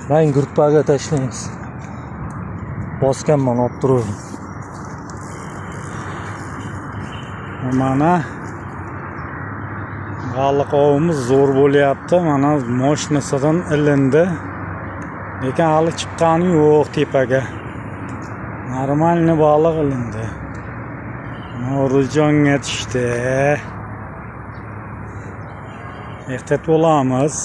Rang gruppaga tashlaymiz. Bosganman olib turaver. Mana baliq ovimiz zo'r bo'lyapti. Mana mashinasidan ilindi. Lekin hali chiqqani yo'q tepaga. Normalniy baliq ilindi. Nurijonga tushdi. Ehtiyot bo'lamiz.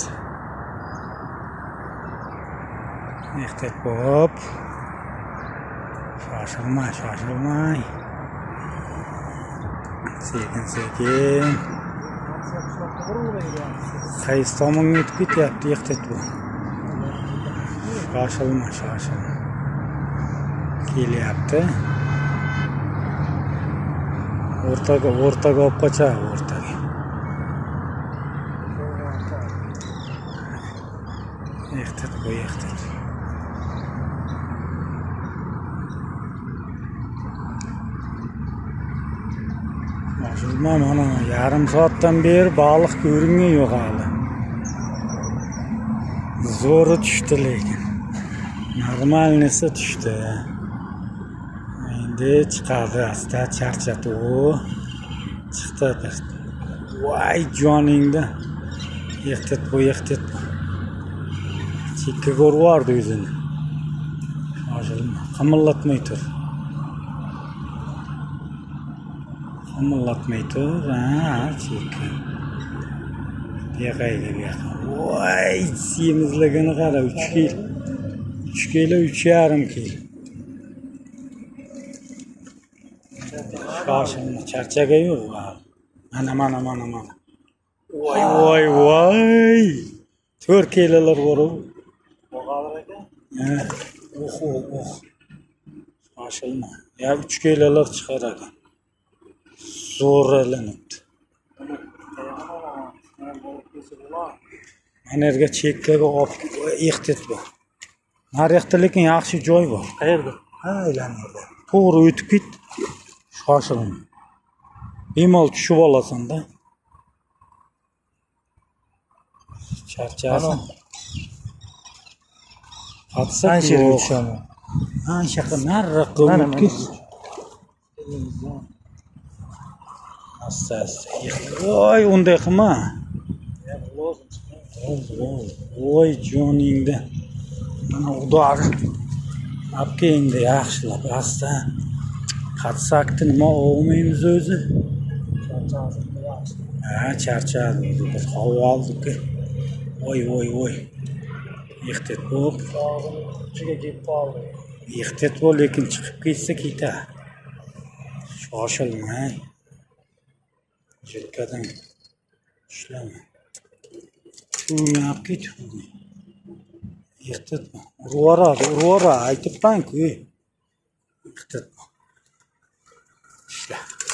Ehtiyot bo'lib. Shoshilmay. Sekin. Qaysi tomonga o'tib ketyapti? Ehtiyot bo'l. Shoshilma. Kelyapti. O'rtaga olib qochadi, o'rtaga. Ehtiyot bo'l. Mana yarim soatdan beri baliq ko'ringan yo'q hali. Zo'ri tushdi lekin. Normalnisi tushdi. Endi chiqadi, asta charchadi u. Chiqdi. Voy joningda. Ehtiyot bo'l. Chekka ko'rvardi o'zini. Shoshilma, qimillatmay tur. Chekka. Yo'qayga. Voy, semizligini qara, 3 kilo. 3 kilo, 3,5 kilo. Shoshilma, charchagan yo'q. Mana. Voy. 4 kilolar bor u. Bog'alar ekan. Shoshilma. 3 kilolar chiqar ekan. Zo'rlanibdi. Mana yerga chekkaga olib ehtiyot bo'l. Naryoqda lekin yaxshi joy bor. Qayerda? Aylanadi. To'g'ri o'tib ket. Shoshilma. Bemalol tushib olasan-da. Charchasan. Qancha yerga tushaman? Anchaqa nariroqqa o'tib ket. Asta. Voy, unday qilma. Voy joningda. Mana udor. Apkengda yaxshilab asta. Qatsakni nima olmaymiz o'zi? Charchadi. Bir havo oldik. Voy. Ehtiyot bo'l. Ichiga kelib qoldi. Ehtiyot bo'l, lekin chiqib ketsa ketadi. Shoshilmay. Jelkadan ishlama. Shuni olib ket. Ehtiyot bo'l. Urvara, aytibman-ku. Ehtiyot bo'l.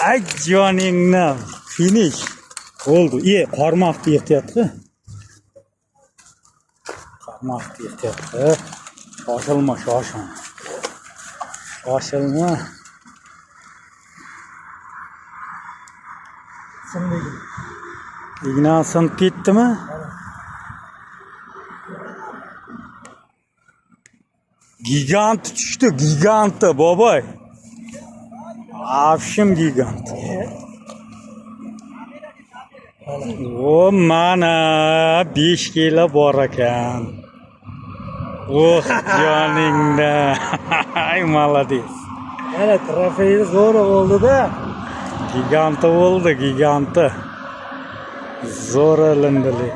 Ay joningni. Finish. Bo'ldi. Qarmoqni ehtiyot qil. Shoshilma. Sindik. Igna sinib ketdimi? Gigant tushdi, boboy. Afshim gigant. O mana 5 kilo bor ekan. Joningda. Ay, молодец. Mana trofeyi zo'r bo'ldi-da. Giganti bo'ldi. Zo'r ilindi.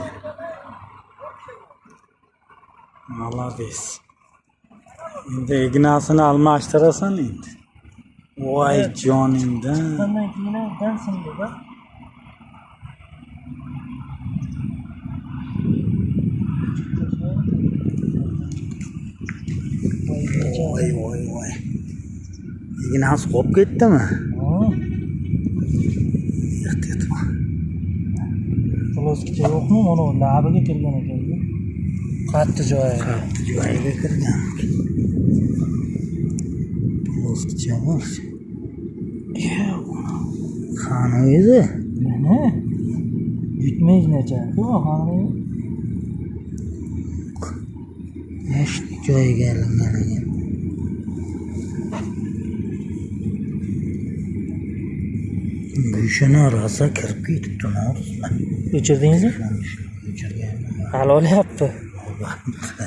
Молодец. Endi ignasini almashtirasan endi. Voy joningda. Bundan keyin dansindi-da. Voy. Ignasi qolib ketdimi? Ehtiyot bo'l. Xaloskicha yo'qmi? Mana labiga kirgan ekan. Qatti joyiga kirgan. Xaloskicha bor. Qani o'zi? Mana yutmaynacha. Yo'q, joyiga aylangan. Go'shani rosa kirib ketibdi, O'chirdingizmi? o'chirganman. Hali olyapti. Albatta.